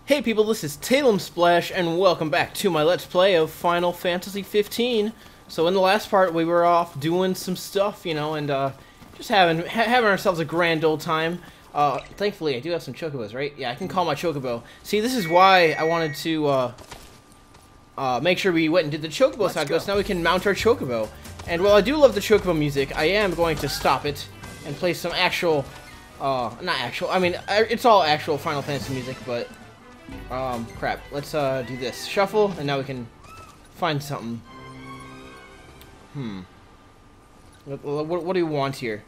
Hey people, this is Talem Splash, and welcome back to my Let's Play of Final Fantasy 15. So in the last part, we were off doing some stuff, you know, and just having ourselves a grand old time. Thankfully, I do have some chocobos, right? Yeah, I can call my chocobo. See, this is why I wanted to make sure we went and did the chocobo side quest. Now we can mount our chocobo. And while I do love the chocobo music, I am going to stop it and play some actual, not actual, I mean, it's all actual Final Fantasy music, but... crap. Let's do this. Shuffle, and now we can find something. What do we want here?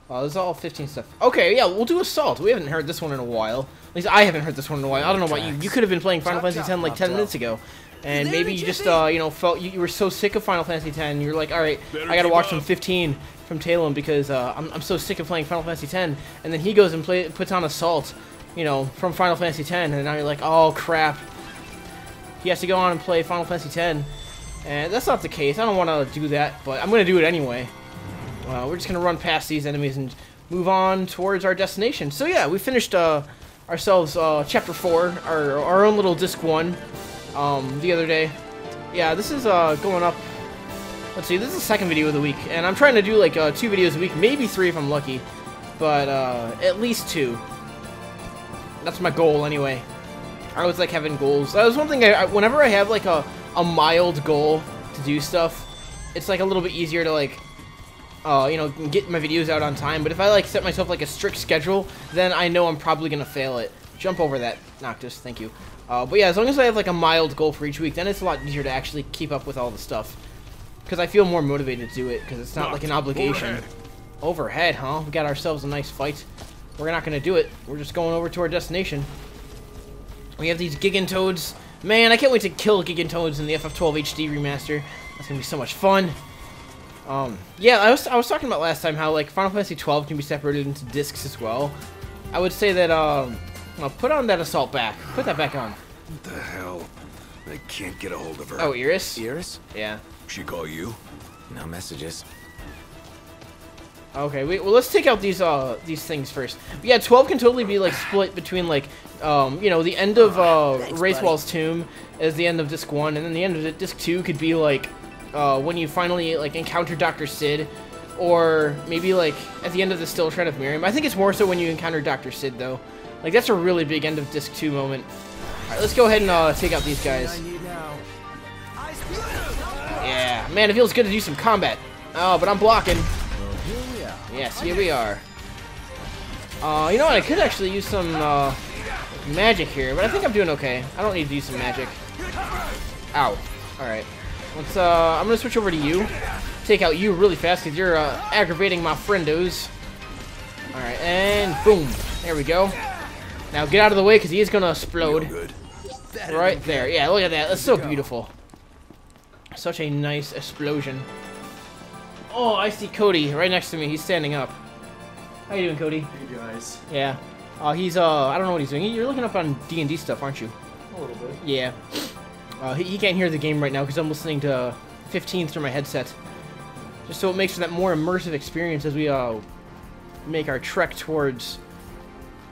This is all 15 stuff. Okay, yeah, we'll do Assault. We haven't heard this one in a while. At least I haven't heard this one in a while. I don't know about you. You could have been playing Final Fantasy X like 10 minutes ago. And maybe you just, you know, felt you were so sick of Final Fantasy X, you're like, alright, I gotta watch some 15 from Talem because I'm so sick of playing Final Fantasy X. And then he goes and puts on Assault, you know, from Final Fantasy X, and now you're like, oh crap, he has to go on and play Final Fantasy X, and that's not the case. I don't want to do that, but I'm going to do it anyway. We're just going to run past these enemies and move on towards our destination. So yeah, we finished ourselves Chapter 4, our own little Disc 1, the other day. Yeah, this is going up, let's see, this is the second video of the week, and I'm trying to do like 2 videos a week, maybe 3 if I'm lucky, but at least 2. That's my goal, anyway. I always like having goals. That was one thing, whenever I have, like, a mild goal to do stuff, it's, like, a little bit easier to, like, you know, get my videos out on time. But if I, like, set myself, like, a strict schedule, then I know I'm probably gonna fail it. Jump over that, Noctis, thank you. But yeah, as long as I have, like, a mild goal for each week, then it's a lot easier to actually keep up with all the stuff. Because I feel more motivated to do it, because it's not, like, an obligation. Overhead, huh? We got ourselves a nice fight. We're not going to do it. We're just going over to our destination. We have these Gigantoads. Man, I can't wait to kill Gigantoads in the FF12 HD remaster. That's going to be so much fun. Yeah, I was talking about last time how, like, Final Fantasy 12 can be separated into discs as well. I would say that, I'll put on that Assault back. Put that back on. What the hell? I can't get a hold of her. Oh, Iris? Iris? Yeah. She call you? No messages. Okay, well, let's take out these things first. But yeah, 12 can totally be, like, split between, like, you know, the end of, Racewall's Tomb is the end of Disc 1, and then the end of Disc 2 could be, like, when you finally, like, encounter Dr. Sid, or maybe, like, at the end of the Still Shred of Miriam. I think it's more so when you encounter Dr. Sid, though. Like, that's a really big end of Disc 2 moment. Alright, let's go ahead and, take out these guys. Yeah, man, it feels good to do some combat. Oh, but I'm blocking. Yes, here we are. You know what? I could actually use some magic here, but I think I'm doing okay. I don't need to use some magic. Ow. All right. Let's. I'm gonna switch over to you. Take out you really fast because you're aggravating my friendos. All right, and boom. There we go. Now get out of the way because he is gonna explode. Right there. Yeah, look at that. That's so beautiful. Such a nice explosion. Oh, I see Cody right next to me. He's standing up. How you doing, Cody? Hey guys. Yeah. He's I don't know what he's doing. You're looking up on D&D stuff, aren't you? A little bit. Yeah. He can't hear the game right now because I'm listening to 15 through my headset. Just so it makes for that more immersive experience as we make our trek towards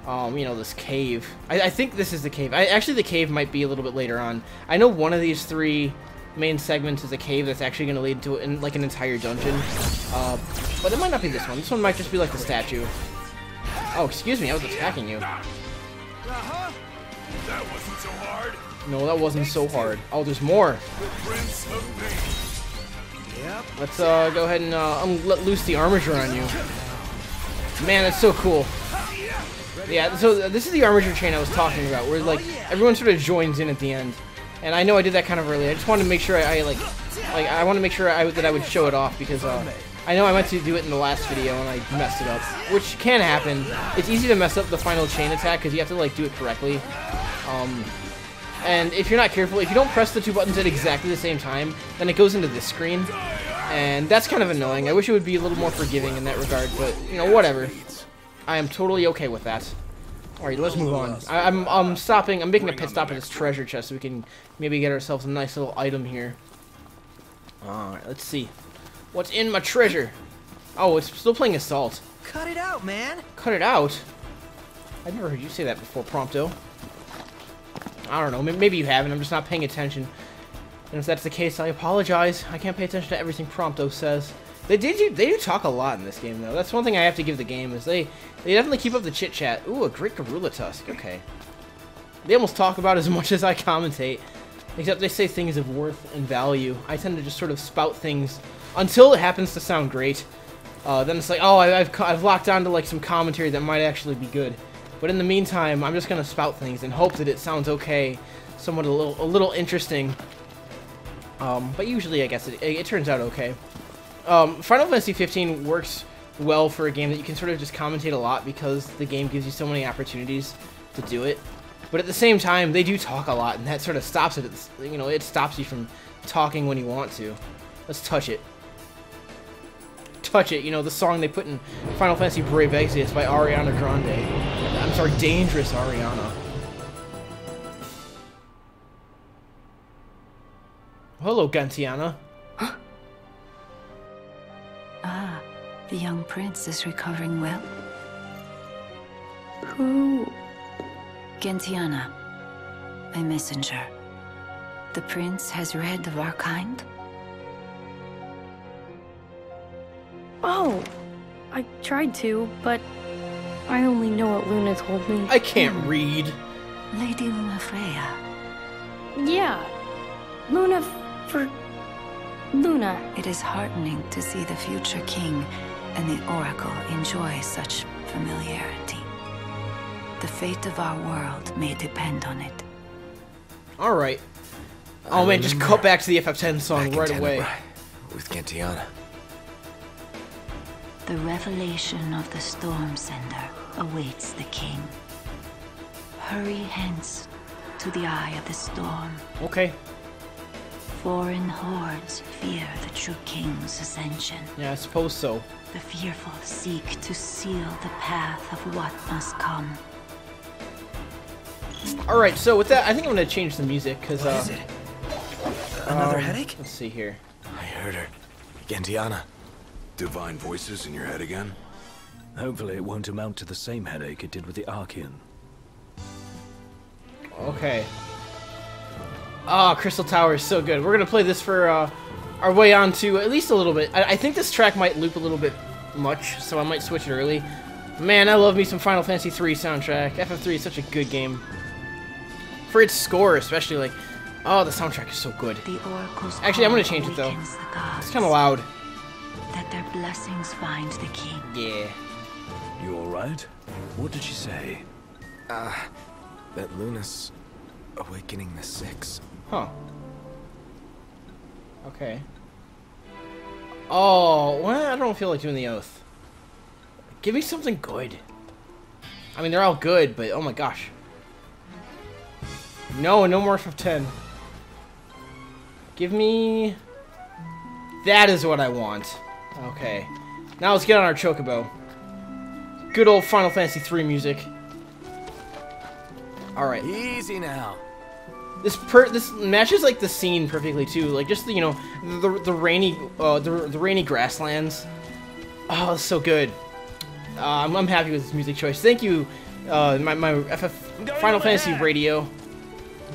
you know, this cave. I think this is the cave. Actually, the cave might be a little bit later on. I know one of these 3 main segments is a cave that's actually going to lead to like an entire dungeon, but it might not be this one. This one might just be like the statue. Oh, excuse me, I was attacking you. That wasn't so hard. No, that wasn't so hard. Oh, there's more. Yep. Let's go ahead and let loose the armature on you. Man, that's so cool. Yeah, so this is the armature chain I was talking about, where like everyone sort of joins in at the end. And I know I did that kind of early. I just wanted to make sure I want to make sure that I would show it off because I know I meant to do it in the last video and I messed it up, which can happen. It's easy to mess up the final chain attack because you have to like do it correctly. And if you're not careful, if you don't press the 2 buttons at exactly the same time, then it goes into this screen, and that's kind of annoying. I wish it would be a little more forgiving in that regard, but you know, whatever. I am totally okay with that. Alright, let's move on. I'm stopping. I'm making a pit stop at this treasure chest so we can maybe get ourselves a nice little item here. Alright, let's see. What's in my treasure? Oh, it's still playing Assault. Cut it out, man. Cut it out? I've never heard you say that before, Prompto. I don't know. Maybe you haven't. I'm just not paying attention. And if that's the case, I apologize. I can't pay attention to everything Prompto says. They do talk a lot in this game, though. That's one thing I have to give the game, is they definitely keep up the chit-chat. Ooh, a great Gorilla Tusk. Okay. They almost talk about as much as I commentate. Except they say things of worth and value. I tend to just sort of spout things until it happens to sound great. Then it's like, oh, I've locked onto like some commentary that might actually be good. But in the meantime, I'm just gonna spout things and hope that it sounds okay, somewhat a little interesting. But usually, I guess it turns out okay. Final Fantasy 15 works well for a game that you can sort of just commentate a lot because the game gives you so many opportunities to do it. But at the same time, they do talk a lot, and that sort of stops it. You know, it stops you from talking when you want to. Let's touch it. Touch It, you know, the song they put in Final Fantasy Brave Exvius by Ariana Grande. I'm sorry, Dangerous Ariana. Hello, Gentiana. Ah, the young prince is recovering well. Who? Gentiana, my messenger. The prince has read of our kind? Oh, I tried to, but I only know what Luna told me. I can't read. Lady Luna Freya. Yeah, Luna for Luna. It is heartening to see the future king and the Oracle enjoy such familiarity. The fate of our world may depend on it. Alright. Oh man, just cut back to the FF10 song right away. With Gentiana. The revelation of the Storm Sender awaits the king. Hurry hence to the eye of the storm. Okay. Foreign hordes fear the true king's ascension. Yeah, I suppose so. The fearful seek to seal the path of what must come. Alright, so with that, I think I'm going to change the music, because, What is it? Another headache? Let's see here. I heard her. Gentiana. Divine voices in your head again? Hopefully it won't amount to the same headache it did with the Archean. Okay. Ah, Crystal Tower is so good. We're going to play this for, our way on to at least a little bit. I think this track might loop a little bit much, so I might switch it early. Man, I love me some Final Fantasy 3 soundtrack. FF3 is such a good game. For its score, especially, like, oh, the soundtrack is so good. The oracle's Actually, I'm gonna change it, though. awakens the gods, It's kind of loud. that their blessings find the king. Yeah. You alright? What did she say? That Luna's awakening the Six. Huh. Okay. Oh, well, I don't feel like doing the oath. Give me something good. I mean, they're all good, but oh my gosh. No, no more FF10. Give me... That is what I want. Okay. Now let's get on our Chocobo. Good old Final Fantasy 3 music. Alright. Easy now. This matches like the scene perfectly too. Like just the, you know, the rainy rainy grasslands. Oh, it's so good. I'm happy with this music choice. Thank you, my FF Final Fantasy Radio,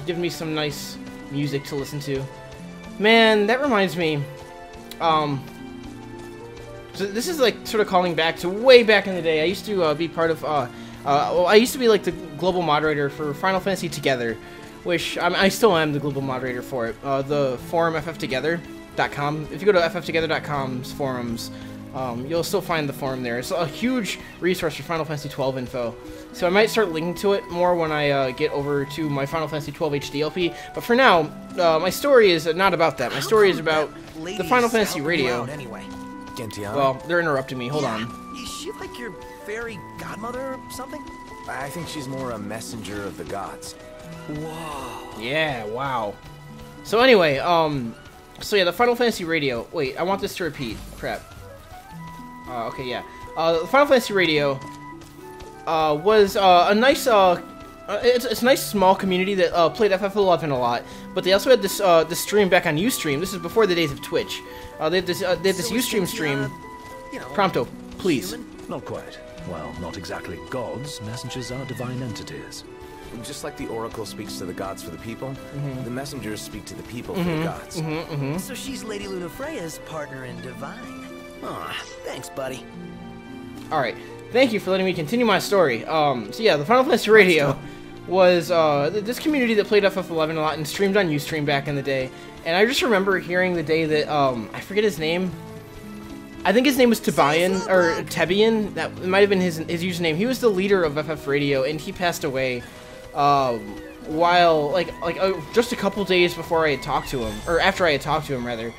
giving me some nice music to listen to. Man, that reminds me. So this is like sort of calling back to way back in the day. I used to be part of. I used to be like the global moderator for Final Fantasy Together, which I still am the global moderator for it. The forum fftogether.com. If you go to fftogether.com's forums, you'll still find the forum there. It's a huge resource for Final Fantasy 12 info. So I might start linking to it more when I get over to my Final Fantasy 12 HDLP. But for now, my story is not about that. My story is about the Final Fantasy Radio. Anyway. Gentiana? Well, they're interrupting me. Hold on. Is she like your fairy godmother or something? I think she's more a messenger of the gods. Whoa. Yeah, wow. So anyway, so yeah, the Final Fantasy Radio. Wait, I want this to repeat. Crap. Okay, yeah. The Final Fantasy Radio was a nice, it's a nice small community that played FF11 a lot. But they also had this this stream back on Ustream. This is before the days of Twitch. They had this Ustream stream. You know, Prompto, please. human? Not quite. Well, not exactly gods. Messengers are divine entities. just like the Oracle speaks to the gods for the people, the messengers speak to the people for the gods. So she's Lady Luna Freya's partner in divine. Aw, thanks, buddy. Alright, thank you for letting me continue my story. So yeah, the Final Fantasy Radio was this community that played FF11 a lot and streamed on Ustream back in the day. And I just remember hearing the day that, I forget his name. I think his name was Tebian, or Tebian. That might have been his username. He was the leader of FF Radio, and he passed away while, just a couple days before I had talked to him, or after I had talked to him, rather.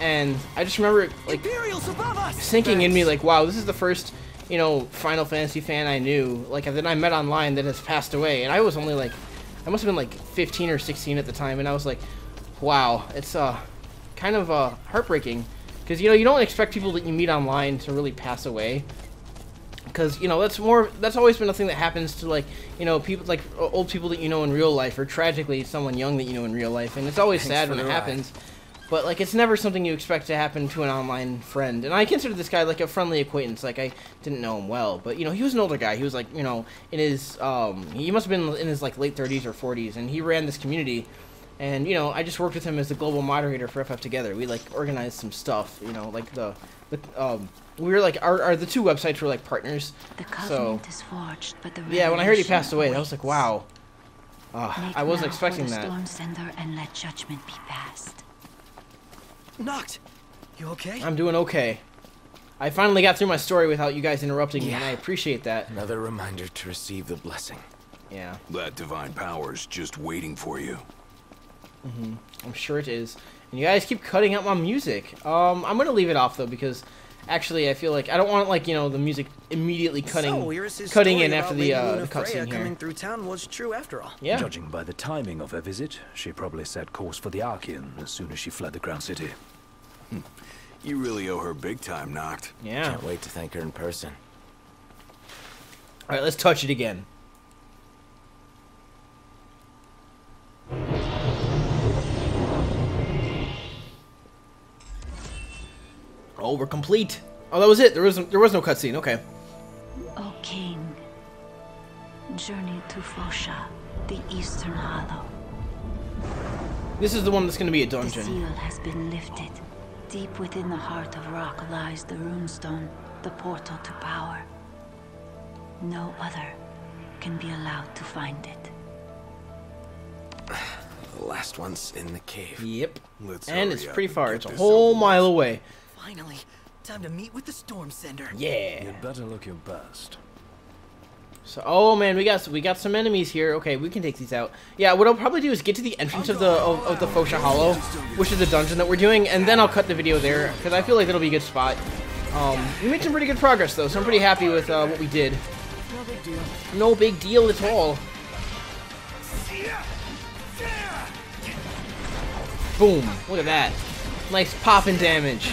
And I just remember, like, sinking in me, like, wow, this is the first, you know, Final Fantasy fan I knew, like, that I met online that has passed away. And I was only, like, I must have been, like, 15 or 16 at the time, and I was like, wow, it's, kind of, heartbreaking. Because, you know, you don't expect people that you meet online to really pass away. Because, you know, that's always been a thing that happens to, like, you know, people, like, old people that you know in real life, or tragically someone young that you know in real life. And it's always sad when it happens. But, like, it's never something you expect to happen to an online friend. And I consider this guy, like, a friendly acquaintance. Like, I didn't know him well. But, you know, he was an older guy. He was, like, you know, in his, he must have been in his, like, late 30s or 40s. And he ran this community. And, you know, I just worked with him as the global moderator for FF Together. We, like, organized some stuff, you know, like we were, like, the two websites were, like, partners. The covenant is forged, but the yeah, when I heard he passed away, awaits. I was like, wow. I wasn't expecting that. Storm Sender and let judgment be passed. Noct, you okay? I'm doing okay. I finally got through my story without you guys interrupting me, and I appreciate that. Another reminder to receive the blessing. Yeah. That divine power's just waiting for you. I'm sure it is. And you guys keep cutting out my music. I'm gonna leave it off though, because actually I feel like I don't want, like, you know, the music immediately cutting in after the cutscene here. Coming through town was true after all. Yeah. Judging by the timing of her visit, she probably set course for the Archean as soon as she fled the Crown City. You really owe her big time, Noct. Yeah. Can't wait to thank her in person. All right, let's touch it again. Oh, we're complete. Oh, that was it. There was no cutscene. Okay. O King, journey to Fosha, the Eastern Hollow. This is the one that's going to be a The dungeon. seal has been lifted. Deep within the heart of rock lies the runestone, the portal to power. No other can be allowed to find it. The last one's in the cave. Yep. Let's And hurry it's up pretty and far. get It's a this whole over with. mile away. Finally, time to meet with the Storm Sender. Yeah. You'd better look your best. So, oh man, we got some enemies here. Okay, we can take these out. Yeah, what I'll probably do is get to the entrance of the Fosha Hollow, which is the dungeon that we're doing, and then I'll cut the video there because I feel like that'll be a good spot. We made some pretty good progress though, so I'm pretty happy with what we did. No big deal. No big deal at all. Boom! Look at that. Nice popping damage.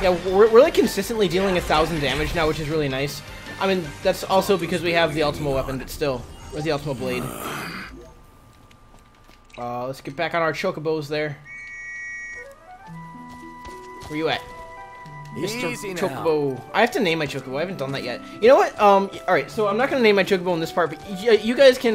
Yeah, we're like consistently dealing 1,000 damage now, which is really nice. I mean, that's also because we have the Ultima weapon, but still. Where's the Ultima blade? Let's get back on our chocobos there. Where you at? Mr. Easy now. Chocobo. I have to name my chocobo. I haven't done that yet. You know what? Alright, so I'm not going to name my chocobo in this part, but you guys can,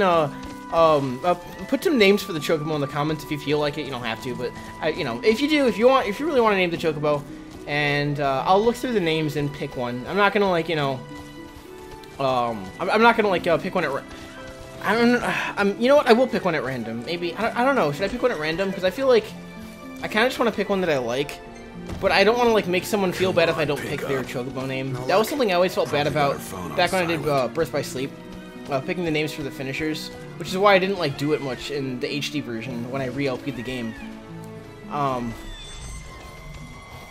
put some names for the chocobo in the comments if you feel like it. You don't have to, but, you know, if you do, if you really want to name the chocobo, and, I'll look through the names and pick one. I'm not going to, like, you know, I'm not going to, like, pick one at you know what? I will pick one at random. Maybe, I don't know. Should I pick one at random? Because I feel like I kind of just want to pick one that I like. But I don't want to, like, make someone feel bad if I don't pick their chocobo name. That was something I always felt bad about back when I did Birth by Sleep. Picking the names for the finishers. Which is why I didn't, like, do it much in the HD version when I re-LP'd the game.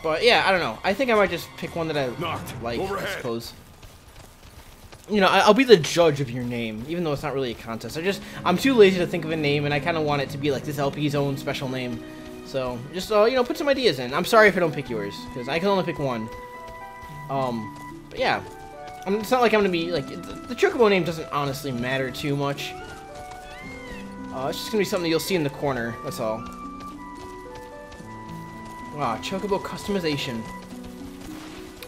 But, yeah, I don't know. I think I might just pick one that I like, I suppose. You know, I'll be the judge of your name, even though it's not really a contest. I'm too lazy to think of a name, and I kind of want it to be, like, this LP's own special name. So, just, you know, put some ideas in. I'm sorry if I don't pick yours, because I can only pick one. But yeah. It's not like I'm going to be, like, the Chocobo name doesn't honestly matter too much. It's just going to be something you'll see in the corner, that's all. Wow, Chocobo customization.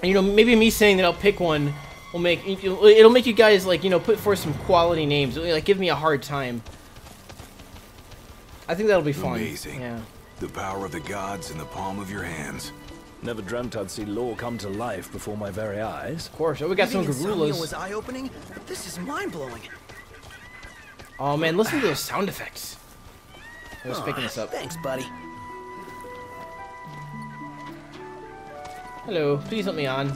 And, you know, maybe me saying that I'll pick one will make it'll make you guys like put forth some quality names. Like give me a hard time. I think that'll be fun. Amazing. Yeah. The power of the gods in the palm of your hands. Never dreamt I'd see law come to life before my very eyes. Of course. Oh, we got some Insomnia gorillas. was eye-opening. This is mind-blowing. Oh man, listen to those sound effects. I was picking this up. Thanks, buddy. Hello, please let me on.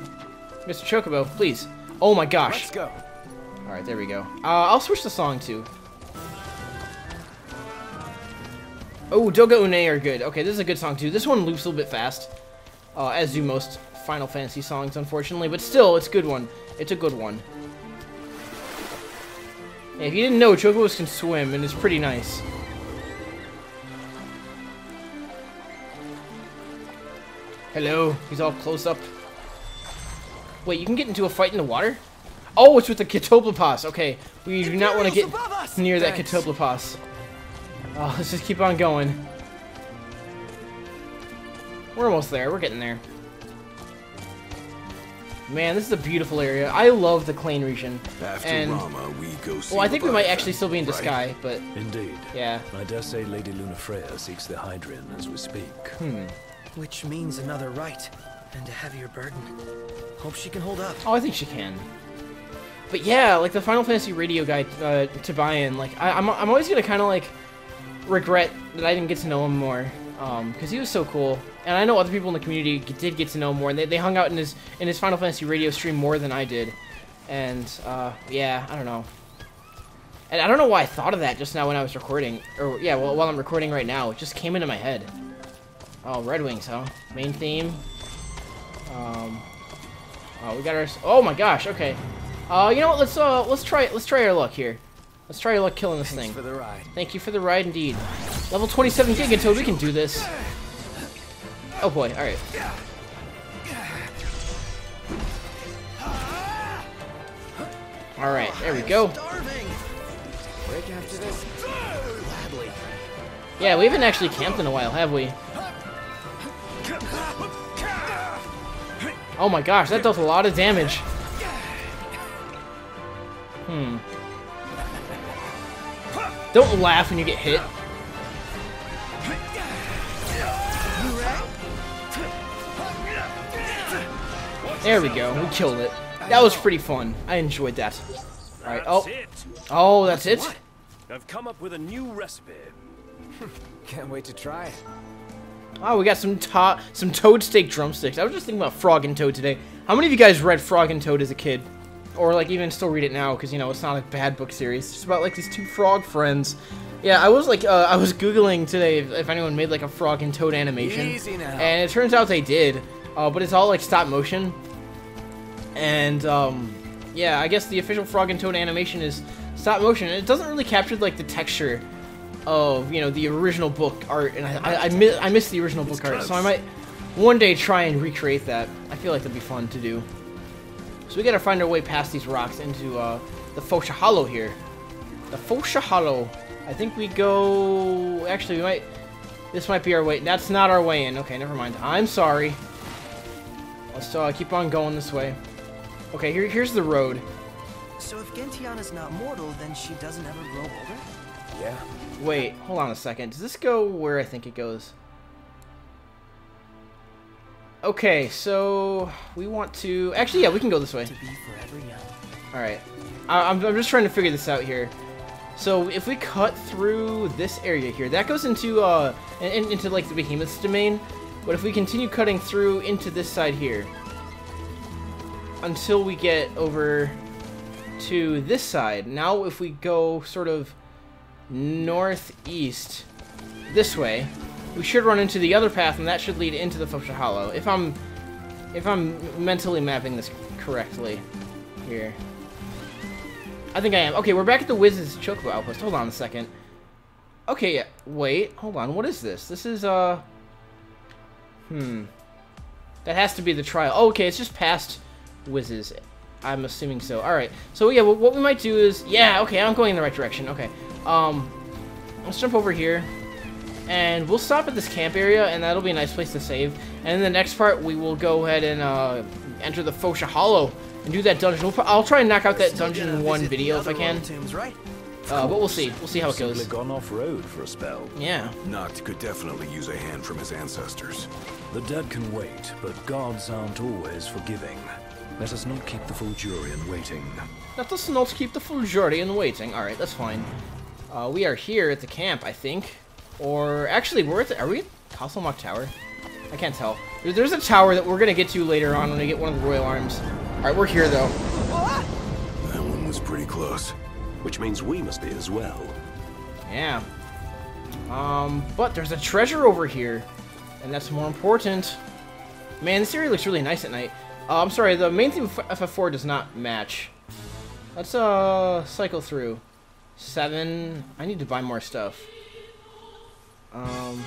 Mr. Chocobo, please. Oh my gosh. Let's go. Alright, there we go. I'll switch the song too. Oh, Doga Une are good. Okay, this is a good song too. This one loops a little bit fast. As do most Final Fantasy songs, unfortunately. But still, it's a good one. It's a good one. Yeah, if you didn't know, Chocobos can swim, and it's pretty nice. Hello. He's all close up. Wait, you can get into a fight in the water? Oh, it's with the Catoplopas. Okay, we do not want to get near that Catoplopas. Oh, let's just keep on going. We're almost there. We're getting there. Man, this is a beautiful area. I love the Clane region. After Rama, we go see Well, I think we might Leviathan, actually still be in the right? sky, but Indeed. yeah. I dare say Lady Lunafreya seeks the Hydrian as we speak. Which means another right and a heavier burden. Hope she can hold up. Oh, I think she can. But yeah, like the Final Fantasy radio guy, Tobian, like I'm always gonna kind of like regret that I didn't get to know him more, because he was so cool. And I know other people in the community did get to know him more, and they hung out in his Final Fantasy radio stream more than I did. And yeah, I don't know. And I don't know why I thought of that just now when I was recording, or yeah, well, while I'm recording right now, it just came into my head. Oh, Red Wings, huh? Main theme. Oh, we got our. Oh my gosh. Okay. You know what? Let's try our luck here. Let's try our luck killing this thing. Thanks for the ride. Thank you for the ride, indeed. Level 27 Gigatoad, we can do this. Oh boy. All right. All right. There we go. Starving. Break after this. Gladly. Yeah, we haven't actually camped in a while, have we? Oh my gosh, that does a lot of damage. Don't laugh when you get hit. There we go, we killed it. That was pretty fun. I enjoyed that. Alright, oh. Oh, that's it? I've come up with a new recipe. Can't wait to try it. Oh, we got some toad steak drumsticks. I was just thinking about Frog and Toad today. How many of you guys read Frog and Toad as a kid? Or, like, even still read it now, because, you know, it's not a bad book series. It's just about, like, these two frog friends. Yeah, I was, like, I was Googling today if anyone made, like, a Frog and Toad animation. Easy now. And it turns out they did. But it's all, like, stop motion. And, yeah, I guess the official Frog and Toad animation is stop motion. And it doesn't really capture, like, the texture of, you know, the original book art. And I miss the original book art. So I might one day try and recreate that. I feel like that'd be fun to do. So we gotta find our way past these rocks into the Fosha Hollow here. The Fosha Hollow. I think we go. Actually, we might. This might be our way. That's not our way in. Okay, never mind. I'm sorry. Let's keep on going this way. Okay, here's the road. So if Gentiana's not mortal, then she doesn't ever grow older? Yeah. Wait, hold on a second. Does this go where I think it goes? Okay, so we want to. Actually, yeah, we can go this way. To be forever young. All right. I'm just trying to figure this out here. So if we cut through this area here, that goes into into like the Behemoth's domain. But if we continue cutting through into this side here, until we get over to this side. Now if we go sort of northeast this way, we should run into the other path, and that should lead into the Fosha Hollow. If I'm mentally mapping this correctly here. I think I am. Okay, we're back at the Wiz's Chocobo Outpost. Hold on a second. Okay, yeah. Wait, hold on. What is this? This is, That has to be the trial. Oh, okay, it's just past Wiz's. I'm assuming so. Alright. So, yeah, what we might do is... Yeah, okay, I'm going in the right direction. Okay. Let's jump over here. And we'll stop at this camp area, and that'll be a nice place to save. And in the next part, we will go ahead and enter the Fosha Hollow and do that dungeon. I'll try and knock out that dungeon in one video if I can. Right? But we'll see. We'll see how it goes. Simply gone off-road for a spell. Yeah. Noct could definitely use a hand from his ancestors. The dead can wait, but gods aren't always forgiving. Let us not keep the Fulgurian waiting. Let us not keep the Fulgurian waiting. Alright, that's fine. We are here at the camp, I think. Or, actually, are we at Castle Mock Tower? I can't tell. There's a tower that we're going to get to later on when I get one of the Royal Arms. Alright, we're here, though. That one was pretty close. Which means we must be as well. Yeah. But there's a treasure over here. And that's more important. Man, this area looks really nice at night. I'm sorry, the main theme of FF4 does not match. Let's, cycle through. 7. I need to buy more stuff. Oh,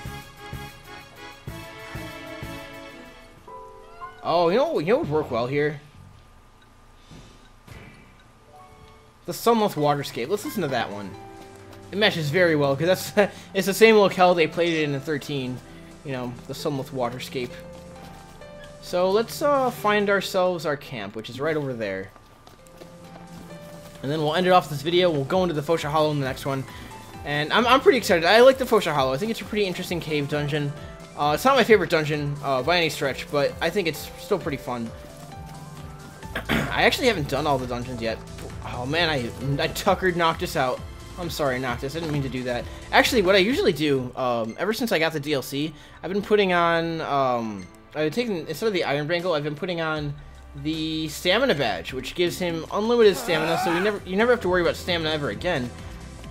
you know what would work well here? The Sunless Waterscape. Let's listen to that one. It matches very well, because that's it's the same locale they played it in 13. You know, the Sunless Waterscape. So let's find ourselves our camp, which is right over there. And then we'll end it off this video. We'll go into the Fosha Hollow in the next one. And I'm pretty excited. I like the Fosha Hollow. I think it's a pretty interesting cave dungeon. It's not my favorite dungeon by any stretch, but I think it's still pretty fun. I actually haven't done all the dungeons yet. Oh man, I tuckered Noctis out. I'm sorry, Noctis. I didn't mean to do that. Actually, what I usually do, ever since I got the DLC, I've been putting on, I've taken, instead of the Iron Bangle, I've been putting on the Stamina Badge, which gives him unlimited stamina, so you never have to worry about stamina ever again.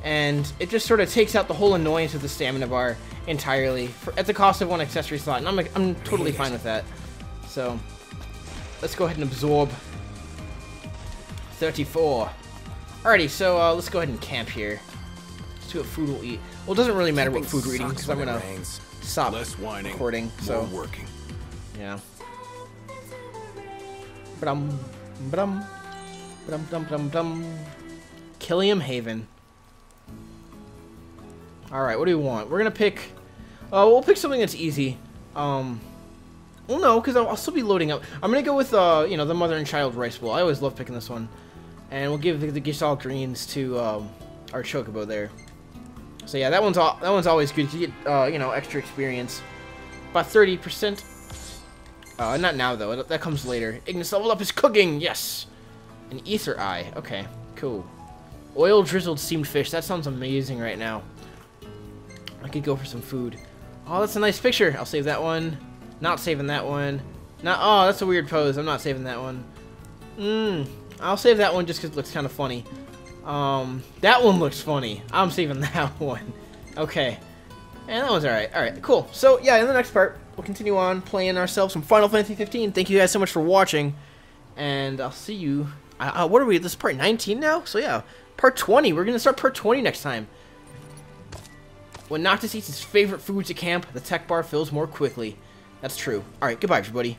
And it just sort of takes out the whole annoyance of the stamina bar entirely, at the cost of one accessory slot, and I'm totally fine with that. So, let's go ahead and absorb 34. Alrighty, so let's go ahead and camp here. Let's see what food we'll eat. Well, it doesn't really matter what food we're eating, because I'm gonna stop recording, so... More working. Yeah. Killiam Haven. Alright, what do we want? We're gonna pick... we'll pick something that's easy. Well, no, because I'll still be loading up. I'm gonna go with, you know, the Mother and Child Rice Bowl. I always love picking this one. And we'll give the Gestalt Greens to, our Chocobo there. So yeah, that one's always good to get, you know, extra experience. About 30%. Not now, though. That comes later. Ignis level up his cooking! Yes! An Ether Eye. Okay, cool. Oil drizzled steamed fish. That sounds amazing right now. I could go for some food. Oh, that's a nice picture. I'll save that one. Not saving that one. Not. Oh, that's a weird pose. I'm not saving that one. I'll save that one just because it looks kind of funny. That one looks funny. I'm saving that one. Okay. And that one's alright. Alright, cool. So, yeah, in the next part, we'll continue on playing ourselves some Final Fantasy 15. Thank you guys so much for watching. And I'll see you... what are we? This is part 19 now? So, yeah. Part 20. We're going to start part 20 next time. When Noctis eats his favorite foods at camp, the tech bar fills more quickly. That's true. Alright, goodbye, everybody.